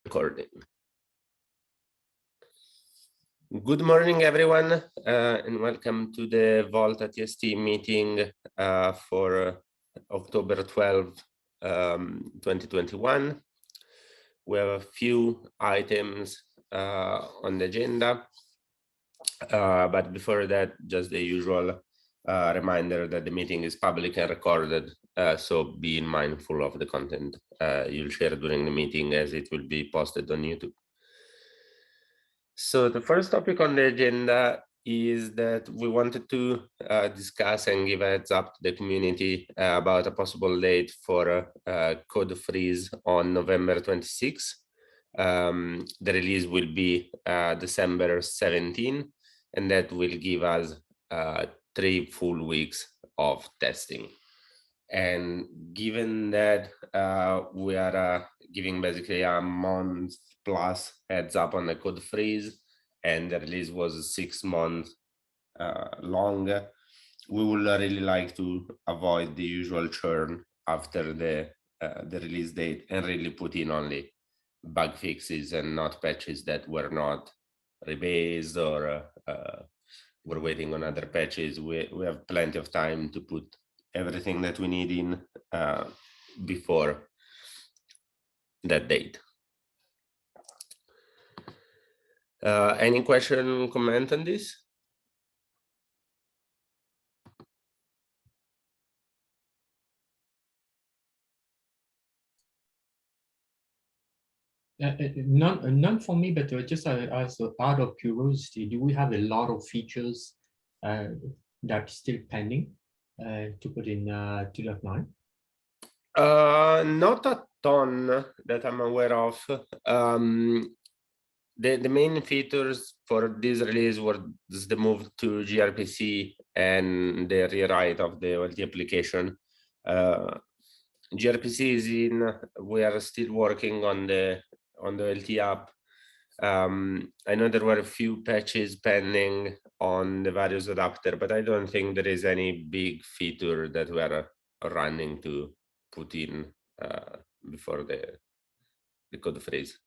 Recording. Good morning, everyone, and welcome to the vOLTHA TST meeting for October 12, 2021. We have a few items on the agenda, but before that, just the usual reminder that the meeting is public and recorded, so be mindful of the content you'll share during the meeting, as it will be posted on YouTube. So the first topic on the agenda is that we wanted to discuss and give a heads up to the community about a possible date for code freeze on November 26. The release will be December 17, and that will give us 3 full weeks of testing. And given that we are giving basically a month plus heads up on the code freeze, and the release was 6 months long, we would really like to avoid the usual churn after the release date and really put in only bug fixes and not patches that were not rebased or we're waiting on other patches. We have plenty of time to put everything that we need in before that date. Any question, comment on this? None for me, but just as out of curiosity, do we have a lot of features that's still pending to put in 2.9? Not a ton that I'm aware of. The main features for this release were the move to gRPC and the rewrite of the vOLTHA application. gRPC is in. We are still working on the vOLTHA app. I know there were a few patches pending on the various adapter, but I don't think there is any big feature that we are running to put in before the code freeze.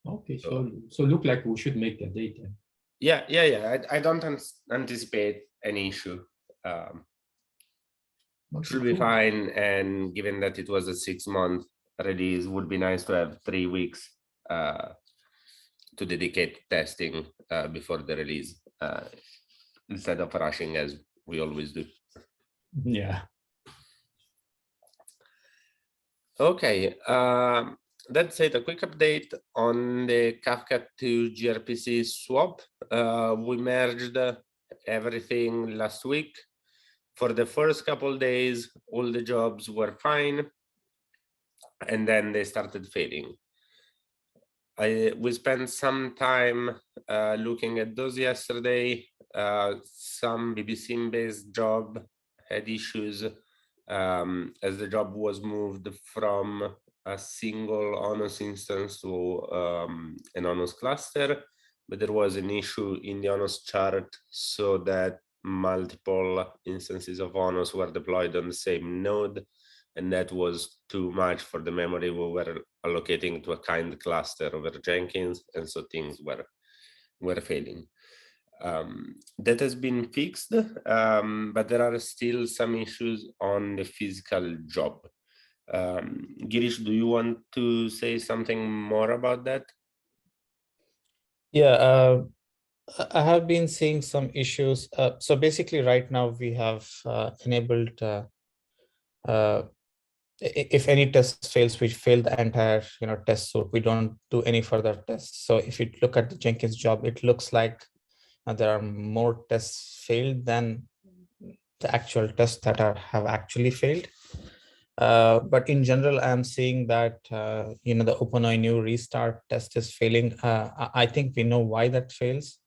Okay, so look like we should make that date then. Yeah. I don't anticipate any issue. Should be fine, and given that it was a 6-month release, would be nice to have 3 weeks to dedicate to testing before the release instead of rushing as we always do. Yeah. Okay, that's it. A quick update on the Kafka to gRPC swap. We merged everything last week. For the first couple days, all the jobs were fine, and then they started failing. We spent some time looking at those yesterday. Some BBC-based job had issues as the job was moved from a single ONOS instance to an ONOS cluster, but there was an issue in the ONOS chart so that multiple instances of ONOS were deployed on the same node, and that was too much for the memory we were allocating to a kind cluster over Jenkins, and so things were failing. That has been fixed, but there are still some issues on the physical job. Girish, do you want to say something more about that? Yeah, I have been seeing some issues. So basically right now we have enabled, if any test fails, we fail the entire test suite. We don't do any further tests. So if you look at the Jenkins job, it looks like there are more tests failed than the actual tests that have actually failed. But in general, I'm seeing that the OpenINU restart test is failing. I think we know why that fails.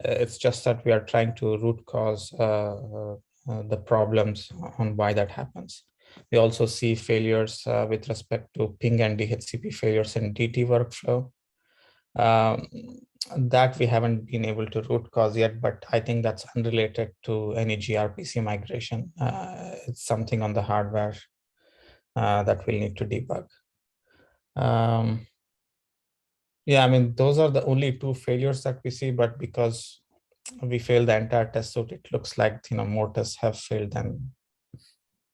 It's just that we are trying to root cause the problems on why that happens. We also see failures with respect to ping and DHCP failures in DT workflow. That we haven't been able to root cause yet, but I think that's unrelated to any gRPC migration. It's something on the hardware that we'll need to debug. Yeah, I mean, those are the only two failures that we see, but because we failed the entire test suite, it looks like, you know, more tests have failed than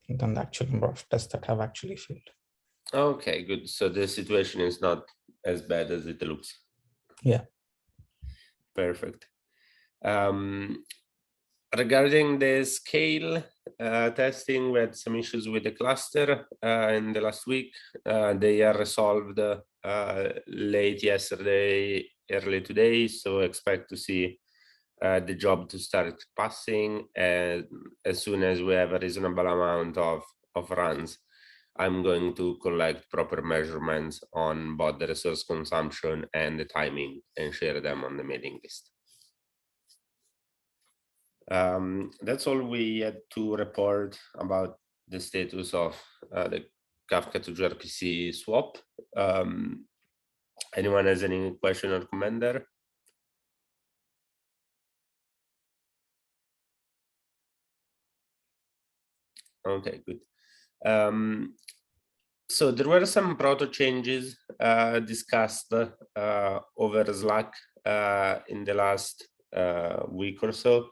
the actual number of tests that have actually failed. Okay, good. So the situation is not as bad as it looks. Yeah. Perfect. Regarding the scale testing, we had some issues with the cluster in the last week. They are resolved late yesterday, early today, so expect to see the job to start passing as soon as we have a reasonable amount of runs. I'm going to collect proper measurements on both the resource consumption and the timing and share them on the mailing list. That's all we had to report about the status of the Kafka to gRPC swap. Anyone has any question or comment there? Okay, good. So there were some proto changes discussed over Slack in the last week or so.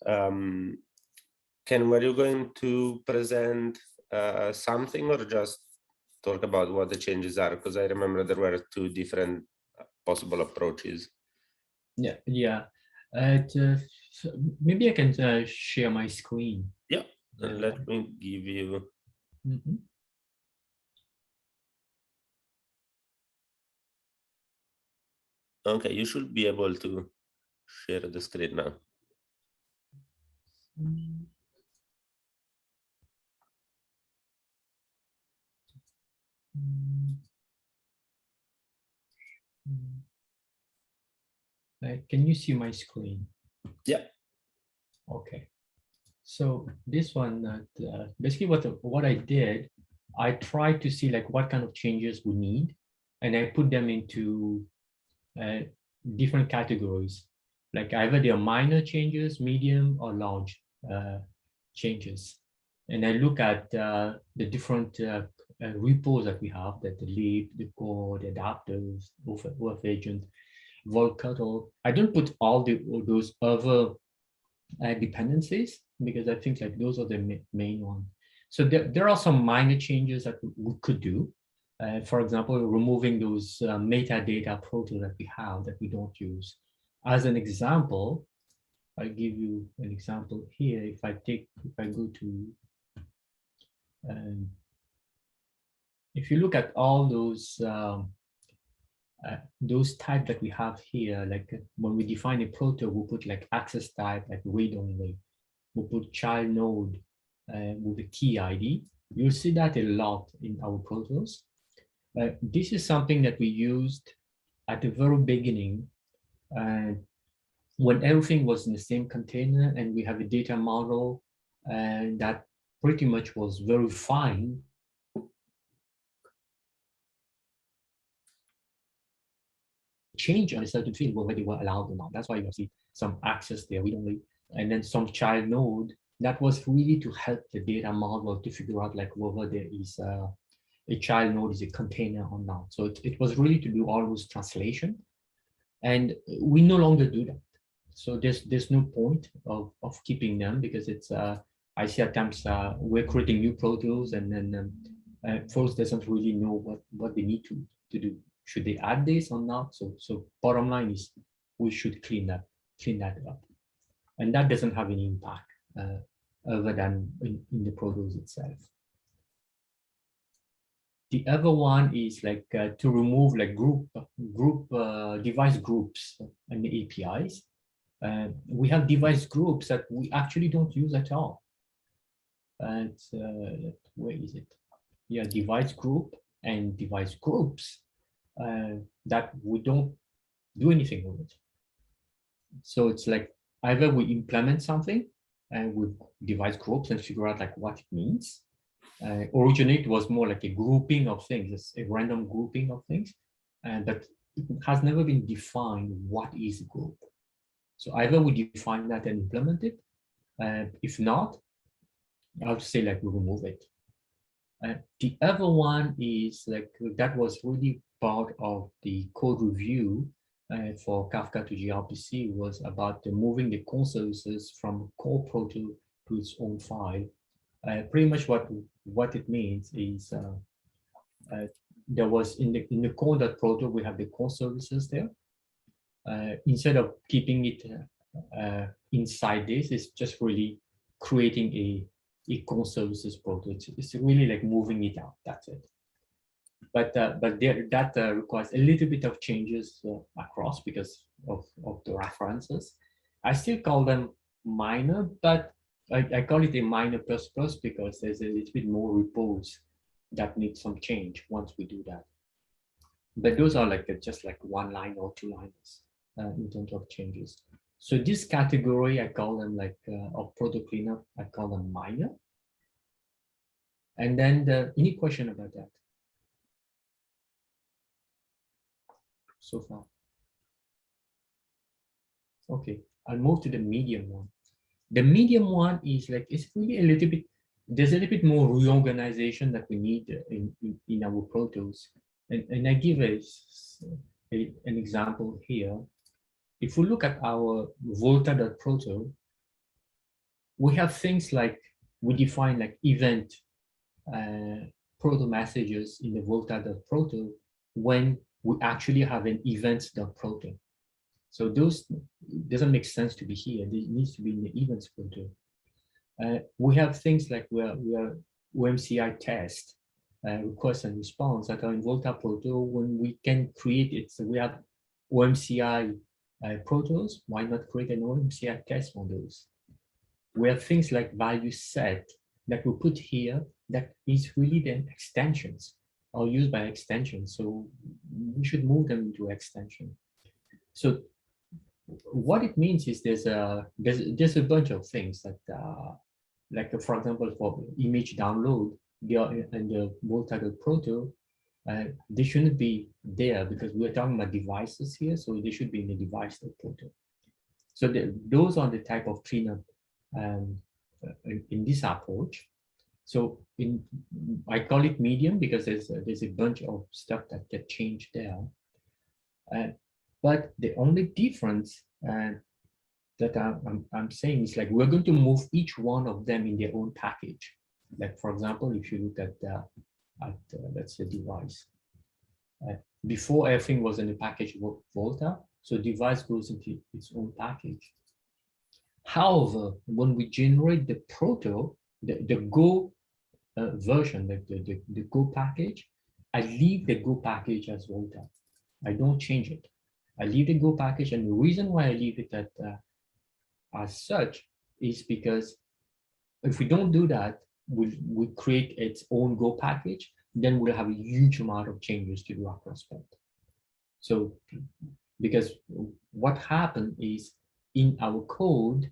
Ken, were you going to present something or just talk about what the changes are? Because I remember there were two different possible approaches. Yeah. So maybe I can share my screen. Yeah, let me give you. Mhm. Okay, you should be able to share the screen now. Can you see my screen? Yeah. Okay. So this one, basically what I did, I tried to see like what kind of changes we need, and I put them into different categories. Like either they are minor changes, medium, or large changes. And I look at the different repos that we have, that the lib, the core, the adapters, OF agent, vOLTHA. I don't put all those other dependencies because I think like those are the main ones. So there are some minor changes that we could do. For example, removing those metadata proto that we have that we don't use. As an example, I'll give you an example here. If I go to, if you look at all those types that we have here, like when we define a proto, we put like access type, like read only. We put child node with a key ID. You'll see that a lot in our protos. This is something that we used at the very beginning when everything was in the same container and we have a data model that pretty much was very fine. Change on a certain field whether they were allowed or not. That's why you see some access there, read only, and then some child node. That was really to help the data model to figure out like whether there is a child node is a container or not. So it was really to do all those translation, and we no longer do that. So there's no point of keeping them because it's I see at times we're creating new protos and then folks doesn't really know what they need to do. Should they add this or not? So bottom line is we should clean that up, and that doesn't have any impact other than in the protos itself. The other one is like to remove like device groups and the APIs. We have device groups that we actually don't use at all. And where is it? Yeah, device group and device groups that we don't do anything with it. So it's like either we implement something and with device groups and figure out like what it means. Originally, it was more like a grouping of things, it's a random grouping of things, but it has never been defined what is a group. So either we define that and implement it. If not, I would say like we remove it. The other one is like that was really part of the code review for Kafka to gRPC was about moving the core services from core proto to its own file. Pretty much what it means is there was in the core.proto, we have the core services there. Instead of keeping it inside this, it's just really creating a core services proto. It's really like moving it out. That's it. But that requires a little bit of changes across because of the references. I still call them minor, but I call it a minor plus plus because there's a little bit more repos that need some change once we do that. But those are like just like one line or two lines in terms of changes. So this category, I call them like of proto cleanup, I call them minor. And then any question about that so far? Okay, I'll move to the medium one. The medium one is like, it's really a little bit, there's a little bit more reorganization that we need in our protos. And I give an example here. If we look at our vOLTHA.proto, we have things like, we define like event proto messages in the vOLTHA.proto when we actually have an events.proto. So those doesn't make sense to be here. It needs to be in the events proto. We have things like we are OMCI test, request and response that are in vOLTHA.proto when we can create it. So we have OMCI protos. Why not create an OMCI test on those? We have things like value set that we put here that is really then extensions or used by extensions. So we should move them into extension. So what it means is there's a bunch of things that like for example, for image download, they are in the vOLTHA.proto. They shouldn't be there because we're talking about devices here, so they should be in the device.proto. So those are the type of cleanup in this approach. So I call it medium because there's a bunch of stuff that get changed there. But the only difference that I'm saying is like we're going to move each one of them in their own package. Like for example, if you look at let's say device, before everything was in the package vOLTHA, so device goes into its own package. However, when we generate the proto, the Go version, the Go package, I leave the Go package as vOLTHA. I don't change it. I leave the Go package, and the reason why I leave it as such is because if we don't do that, we create its own Go package, then we'll have a huge amount of changes to do across both. So, because what happened is in our code,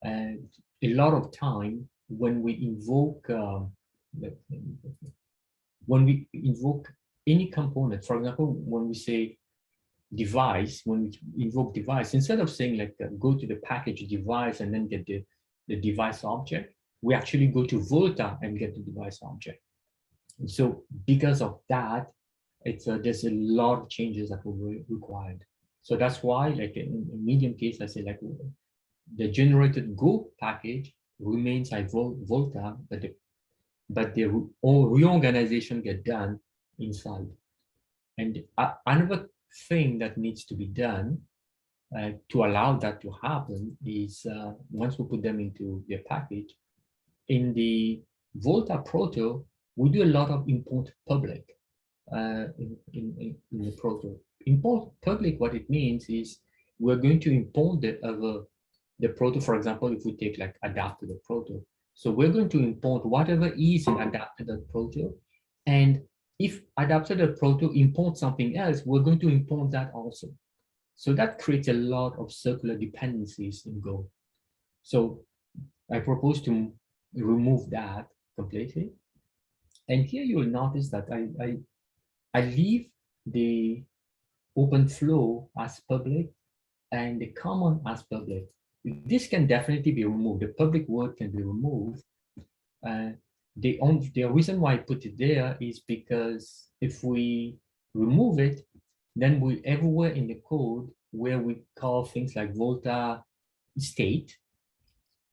a lot of time when we invoke any component, for example, when we say device, when we invoke device, instead of saying like go to the package device and then get the device object, we actually go to vOLTHA and get the device object. And so because of that, there's a lot of changes that were required. So that's why, like in a medium case, I say like the generated Go package remains at vOLTHA, but the reorganization get done inside. And another thing that needs to be done to allow that to happen is once we put them into their package, in the vOLTHA.proto, we do a lot of import public in the proto. Import public, what it means is we're going to import the proto, for example, if we take like adapter.proto. So we're going to import whatever is in adapter.proto, and if adapter.proto imports something else, we're going to import that also. So that creates a lot of circular dependencies in Go. So I propose to remove that completely. And here you will notice that I leave the open flow as public and the common as public. This can definitely be removed. The public word can be removed. The reason why I put it there is because if we remove it, then we everywhere in the code where we call things like vOLTHA state,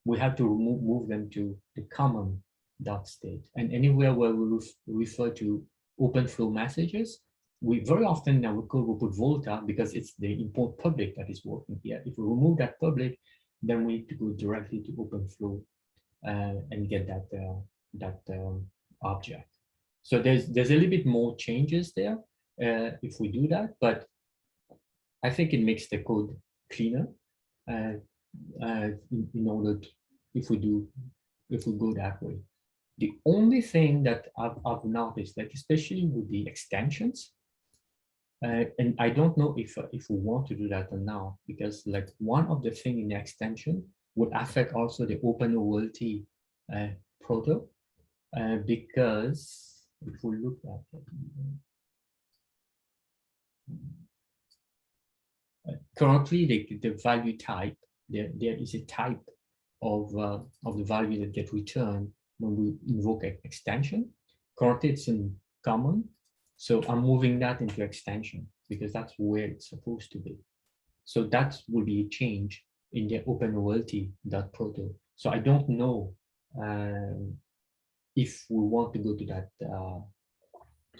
we have to move them to the common dot state. And anywhere where we refer to open flow messages, we very often in our code we put vOLTHA because it's the import public that is working here. If we remove that public, then we need to go directly to open flow and get that object. So there's a little bit more changes there if we do that, but I think it makes the code cleaner in order to, if we go that way. The only thing that I've noticed, like especially with the extensions, and I don't know if we want to do that or now, because like one of the things in the extension would affect also the OpenVOLT proto, because if we look at it, currently the value type, there is a type of the value that get returned when we invoke an extension. Currently it's in common, so I'm moving that into extension because that's where it's supposed to be. So that will be a change in the OpenVOLT.proto. So I don't know if we want to go to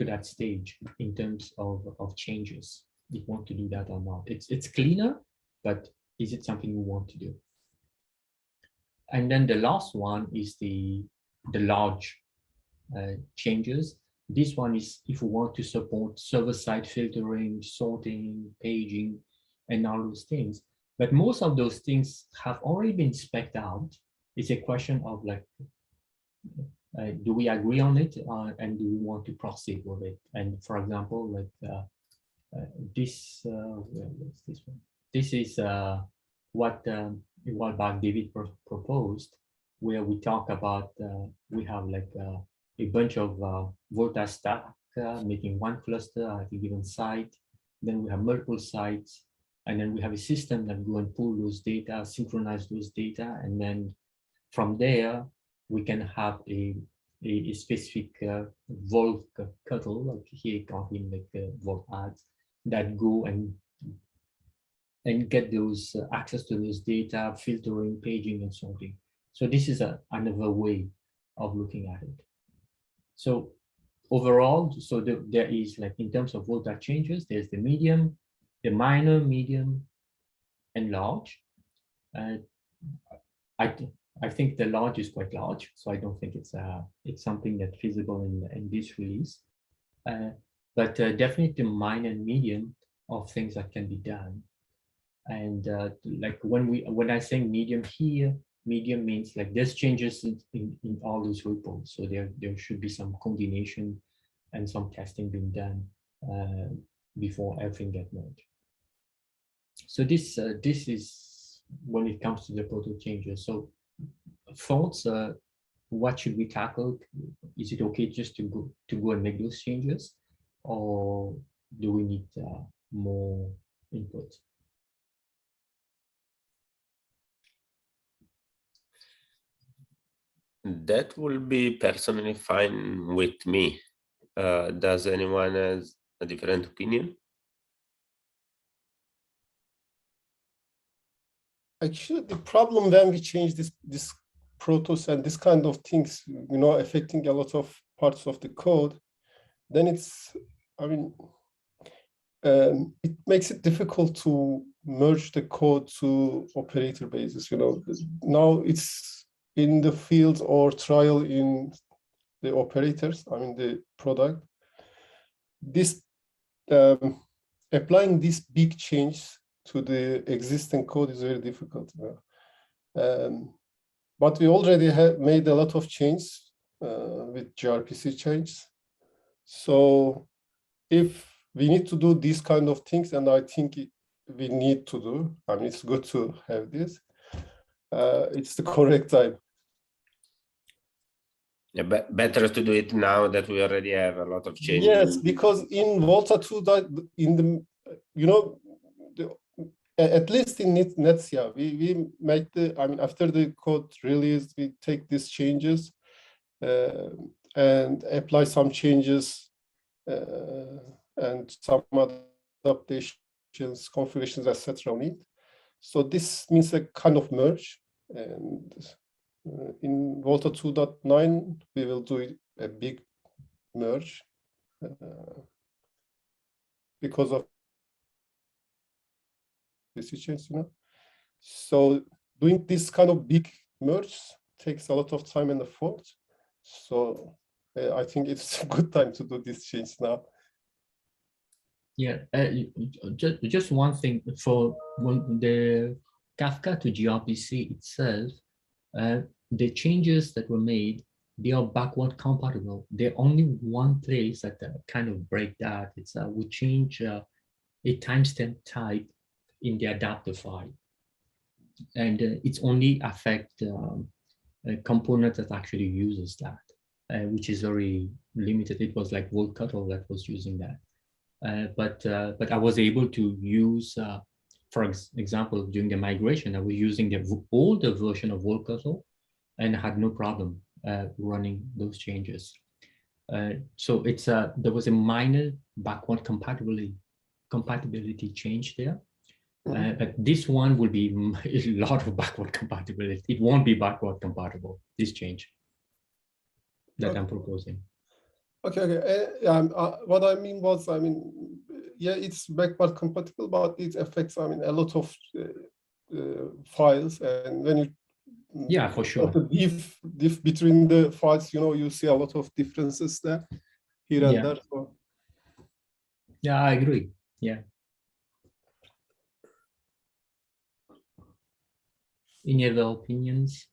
that stage in terms of changes. If we want to do that or not. It's cleaner, but is it something we want to do? And then the last one is the large changes. This one is if we want to support server-side filtering, sorting, paging, and all those things. But most of those things have already been spec'd out. It's a question of like, do we agree on it and do we want to proceed with it? And for example, like this one? This is what a while back David proposed, where we talk about we have like a bunch of vOLTHA stack making one cluster at a given site. Then we have multiple sites, and then we have a system that go and pull those data, synchronize those data, and then from there we can have a specific Volt cuttle, like here counting like Volt ads that go and get those access to those data, filtering, paging, and sorting. So this is another way of looking at it. So overall, so there is like in terms of vOLTHA changes, there's the medium, the minor, medium, and large. I think the large is quite large, so I don't think it's something that's feasible in this release. But definitely the minor and medium of things that can be done. And like when I say medium here, medium means like there's changes in all those repos. So there should be some combination and some testing being done before everything gets merged. So this is when it comes to the proto changes. So thoughts, what should we tackle? Is it okay just to go and make those changes, or do we need more input? That will be personally fine with me. Does anyone has a different opinion? Actually, the problem when we change this protos and this kind of things, affecting a lot of parts of the code, then it's, I mean, it makes it difficult to merge the code to operator basis. Now it's in the field or trial in the operators, I mean the product. This applying this big change to the existing code is very difficult. But we already have made a lot of changes with gRPC changes. So if we need to do these kind of things, and I think we need to do, I mean, it's good to have this, it's the correct time. Yeah, better to do it now that we already have a lot of changes. Yes, because in vOLTHA 2, in the at least in Netsia, we make I mean, after the code release, we take these changes and apply some changes and some adaptations, configurations, etc. on it. So this means a kind of merge. And in vOLTHA 2.9, we will do a big merge because of this change, So doing this kind of big merge takes a lot of time and effort. So I think it's a good time to do this change now. Yeah, just one thing for when the Kafka to gRPC itself, the changes that were made, they are backward compatible. There's only one place that kind of break that. It's we change a timestamp type in the adapter file, and it's only affect a component that actually uses that, which is very limited. It was like vOLTHA that was using that. But I was able to use, for example, during the migration, I was using the older version of vOLTHA and had no problem running those changes. So it's there was a minor backward compatibility change there. But this one will be a lot of backward compatibility. It won't be backward compatible, this change that I'm proposing. Okay. What I mean was, yeah, it's backward compatible, but it affects, a lot of files. And when you yeah, for sure, the diff between the files, you see a lot of differences there, here and there. So. Yeah, I agree. Yeah. Any other opinions?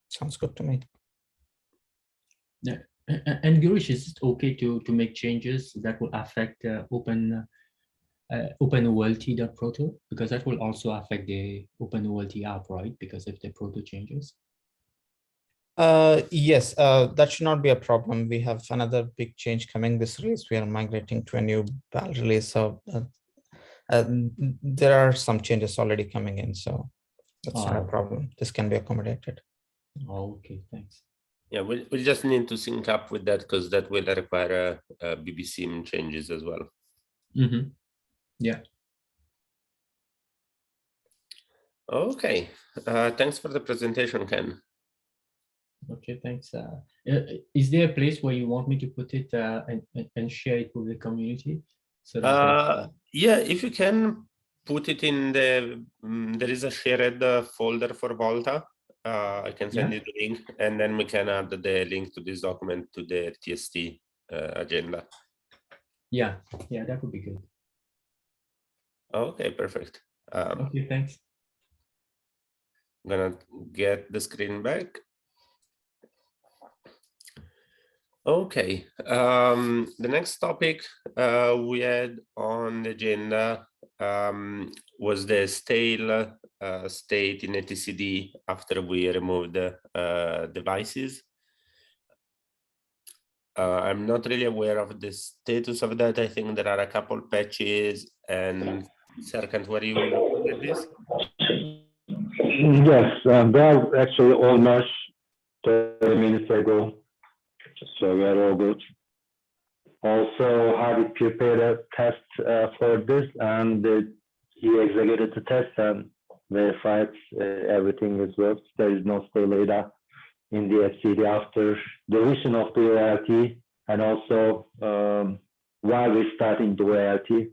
Sounds good to me. Yeah. And Girish, is it okay to make changes that will affect OpenVOLTHA.proto? Because that will also affect the OpenVOLTHA app, right? Because if the proto changes. Yes, that should not be a problem. We have another big change coming this release. We are migrating to a new BAL release. So there are some changes already coming in. So that's not a problem. This can be accommodated. Oh, okay, thanks. Yeah, we just need to sync up with that because that will require BBSIM changes as well. Mm-hmm. Yeah. Okay, thanks for the presentation, Ken. Okay, thanks. Is there a place where you want me to put it and share it with the community? So that yeah, if you can put it in the, there is a shared folder for vOLTHA. I can send you the link, and then we can add the link to this document to the TST agenda. Yeah, that would be good. Okay, perfect. Okay, thanks. I'm gonna get the screen back. Okay, the next topic we had on the agenda was the stale state in etcd after we removed devices. I'm not really aware of the status of that. I think there are a couple patches. And Serkan, were you looking at this? Yes, they are actually all merged 30 minutes ago, so we are all good. Also, Hardy prepared a test for this, and he executed the test and verified everything is works. There is no stale data in the etcd after deletion of the OLT, and also while we're starting the OLT,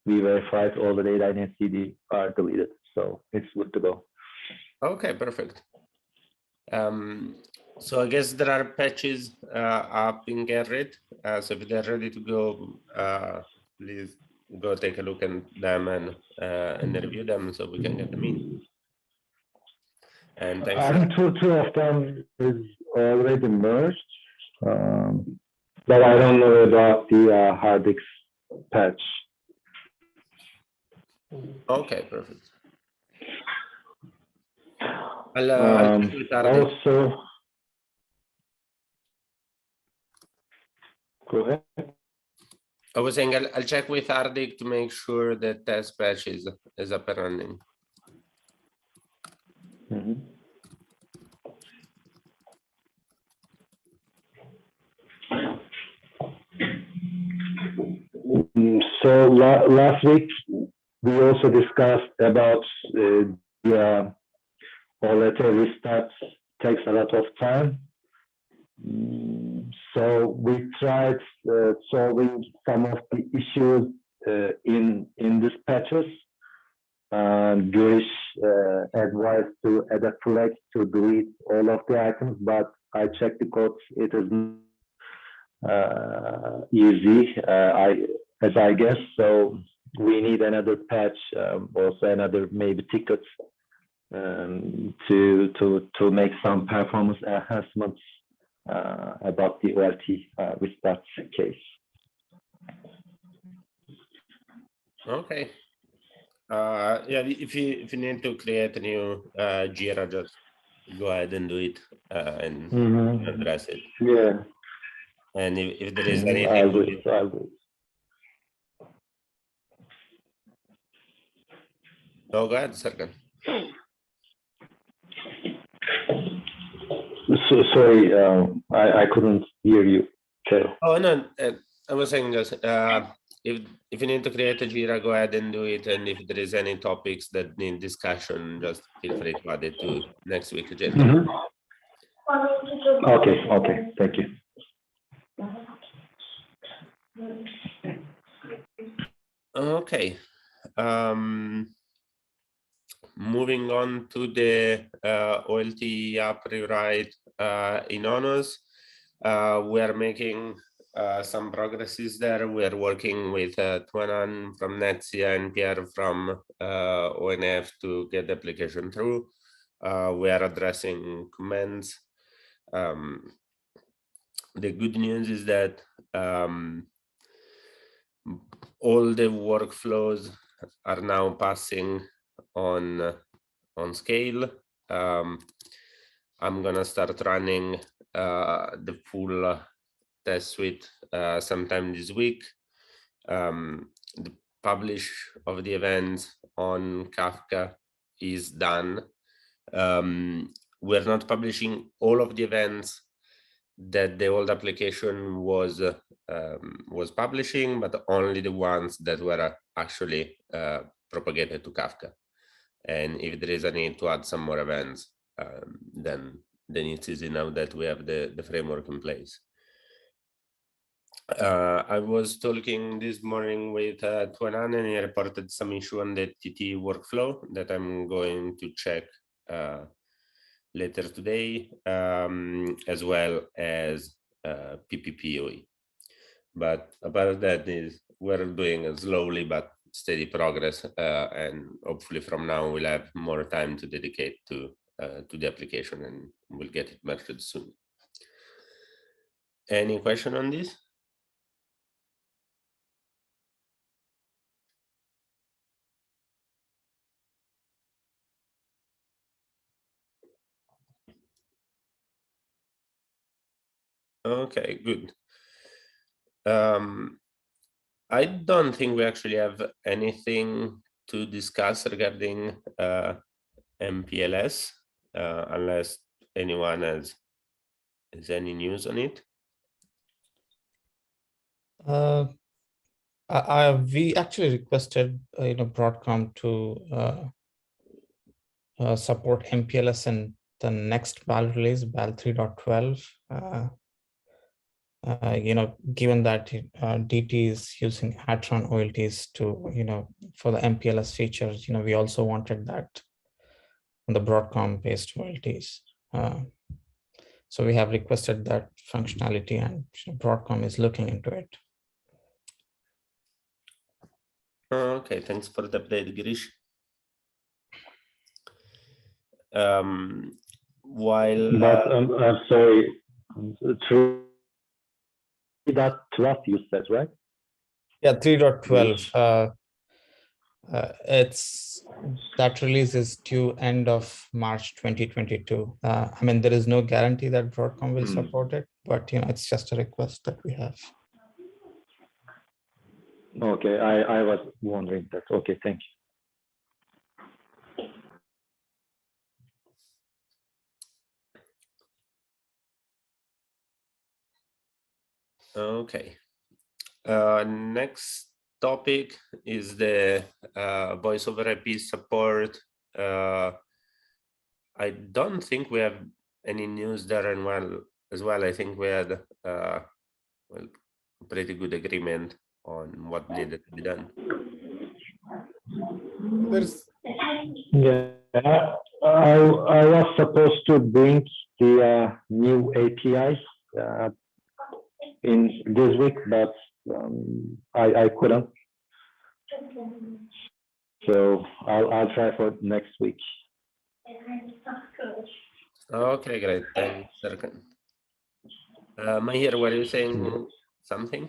we verified all the data in etcd are deleted, so it's good to go. Okay, perfect. So I guess there are patches up in Gerrit. So if they're ready to go, please go take a look at them and review them so we can get them in. And thanks. I think two of them is already merged, but I don't know about the hard disk patch. Okay, perfect. I'll check with Hardik. Also, Go ahead. I was saying I'll check with Hardik to make sure the test patch is up and running. Mhm. So last week we also discussed about the vOLTHA restart takes a lot of time. So we tried solving some of the issues in this patches. Girish advised to add a flag to delete all of the items, but I checked the code. It is easy, as I guess. So we need another patch, also another maybe ticket to make some performance enhancements about the vOLTHA restart case. Okay. Yeah, if you need to create a new Jira, just go ahead and do it and address it. Yeah. And if there is I'll anything, do it. I'll do it. oh, go ahead, Serkan. So, sorry, I couldn't hear you. Okay. Oh no, I was saying just if you need to create a Jira, go ahead and do it. And if there is any topics that need discussion, just feel free to add it to next week's agenda. Okay. Okay. Thank you. Okay. Moving on to the vOLTHA app rewrite in honors. We are making some progresses there. We are working with Tuanan from Netsia and Pierre from ONF to get the application through. We are addressing comments. The good news is that all the workflows are now passing on scale. I'm gonna start running the full test suite sometime this week. The publish of the events on Kafka is done. We're not publishing all of the events that the old application was publishing, but only the ones that were actually propagated to Kafka. And if there is a need to add some more events, then it's easy now that we have the framework in place. I was talking this morning with Tuanan, and he reported some issue on the TT workflow that I'm going to check later today, as well as PPPoE. But about that is we're doing slowly but steady progress, and hopefully from now we'll have more time to dedicate to the application, and we'll get it merged soon. Any question on this? Okay, good. I don't think we actually have anything to discuss regarding MPLS, unless anyone has any news on it. We actually requested Broadcom to support MPLS in the next BAL release, BAL 3.12. Given that DT is using Atron OLTs to, for the MPLS features, we also wanted that on the Broadcom-based OLTs. So we have requested that functionality, and Broadcom is looking into it. Okay, thanks for the update, Girish. But I'm sorry, 3.12 you said, right? Yeah, 3.12. That release is due end of March 2022. I mean, there is no guarantee that Broadcom will support it, but it's just a request that we have. Okay, I was wondering that. Okay, thank you. Okay. Next topic is the voice over IP support. I don't think we have any news there as well. I think we had well, pretty good agreement on what needed to be done. There's Yeah, I was supposed to bring the new APIs in this week, but I couldn't. So I'll try for next week. Okay, great. Thanks, Serkan. Mahir, were you saying something?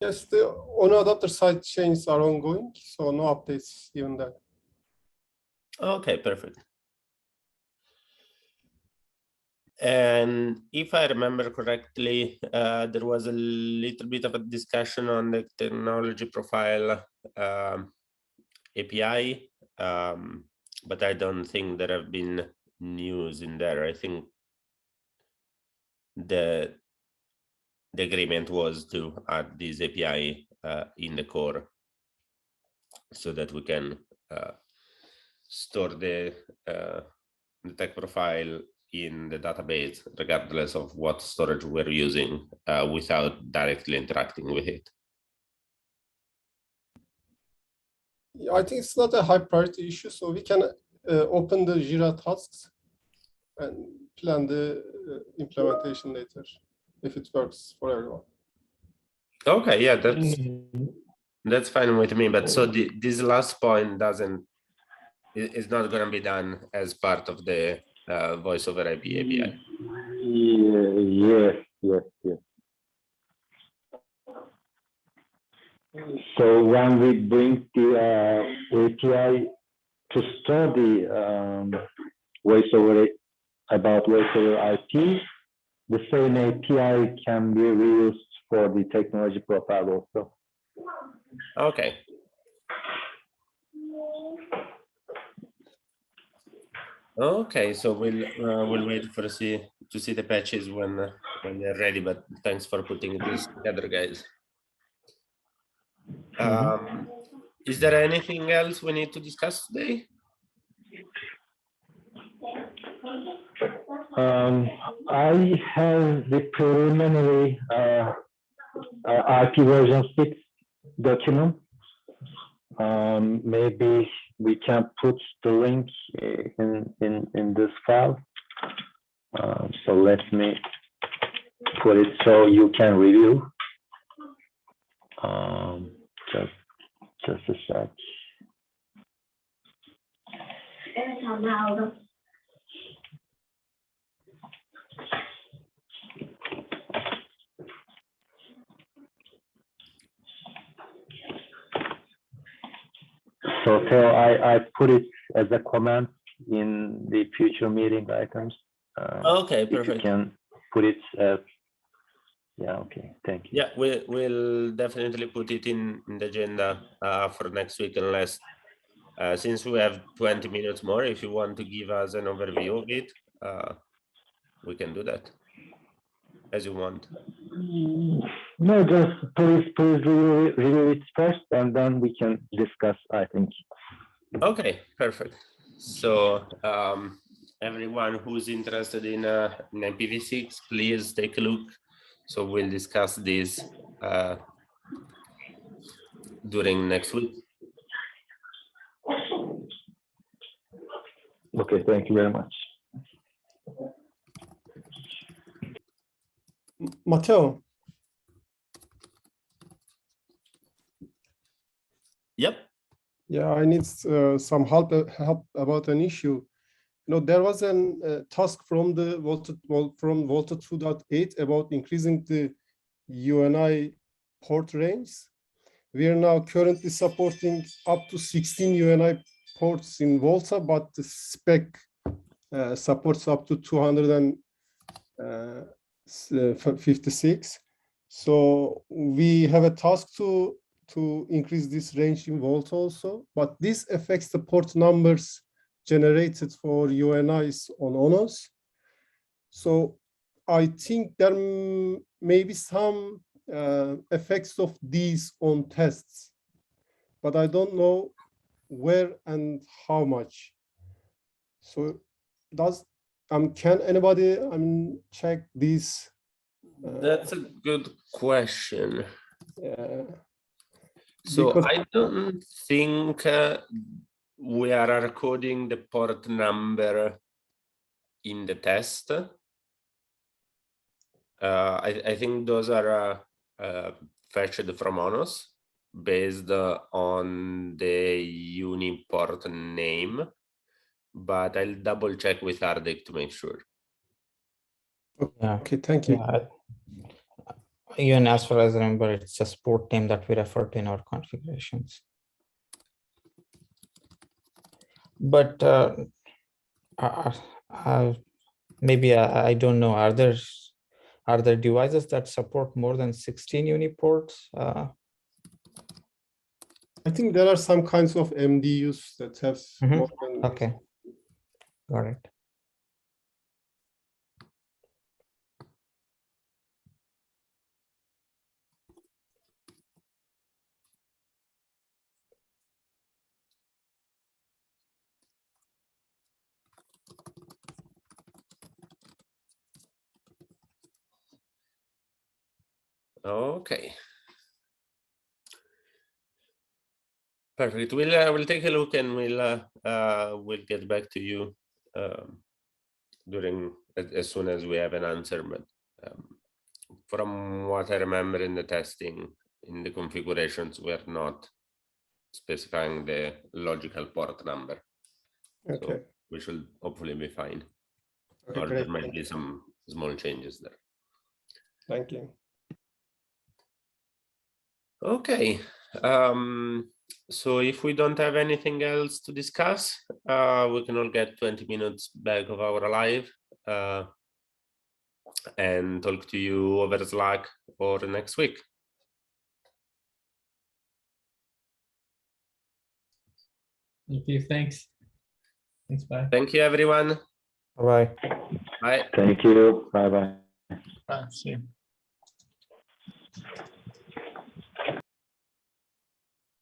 yes, the on adapter side changes are ongoing, so no updates even there. Okay, perfect. And if I remember correctly, there was a little bit of a discussion on the technology profile API, but I don't think there have been news in there. I think the agreement was to add this API in the core so that we can store the tech profile in the database, regardless of what storage we're using, without directly interacting with it. I think it's not a high priority issue, so we can open the Jira tasks and plan the implementation later if it works for everyone. Okay, yeah, that's fine with me. But so this last point is not going to be done as part of the voice over IP API. Yes. So when we bring the API to store the voice over IP, the same API can be reused for the technology profile also. Okay. Okay, so we'll wait to see the patches when they're ready. But thanks for putting this together, guys. Is there anything else we need to discuss today? I have the preliminary IP version 6 document. Maybe we can put the link in this file. So let me put it so you can review. Just a sec. So Theo, I put it as a comment in the future meeting items. Okay, perfect. If you can put it as, yeah, okay, thank you. Yeah, we'll definitely put it in the agenda for next week, unless since we have 20 minutes more, if you want to give us an overview of it, we can do that as you want. No, just please review it first, and then we can discuss, I think. Okay, perfect. So everyone who's interested in IPv6, please take a look. So we'll discuss this during next week. Okay, thank you very much. Matteo, Yep. yeah, I need some help about an issue. You know, there was a task from the vOLTHA 2.8 about increasing the UNI port range. We are now currently supporting up to 16 UNI ports in vOLTHA, but the spec supports up to 256. So we have a task to to increase this range in volt also, but this affects the port numbers generated for UNIs on ONOS. So I think there may be some effects of these on tests, but I don't know where and how much. So can anybody check this? That's a good question. So Because I don't think we are recording the port number in the test. I think those are fetched from ONOS based on the uni port name, but I'll double check with Ardik to make sure. Yeah. okay, thank you. Yeah. Even as far as I remember, it's just port name that we refer to in our configurations. But maybe I don't know. Are there devices that support more than 16 uni ports? I think there are some kinds of MDUs that have more than. Okay, got it. Okay. Perfect. We'll take a look and we'll get back to you as soon as we have an answer. But from what I remember in the testing, in the configurations, we're not specifying the logical port number. Okay. So we should hopefully be fine. Okay, Or great. there might be some small changes there. Thank you. Okay. So if we don't have anything else to discuss, we can all get 20 minutes back of our live and talk to you over Slack for next week. Thank you. Thanks. Thanks. Bye. Thank you, everyone. Bye. Bye. Thank you. Bye-bye. Bye. See you.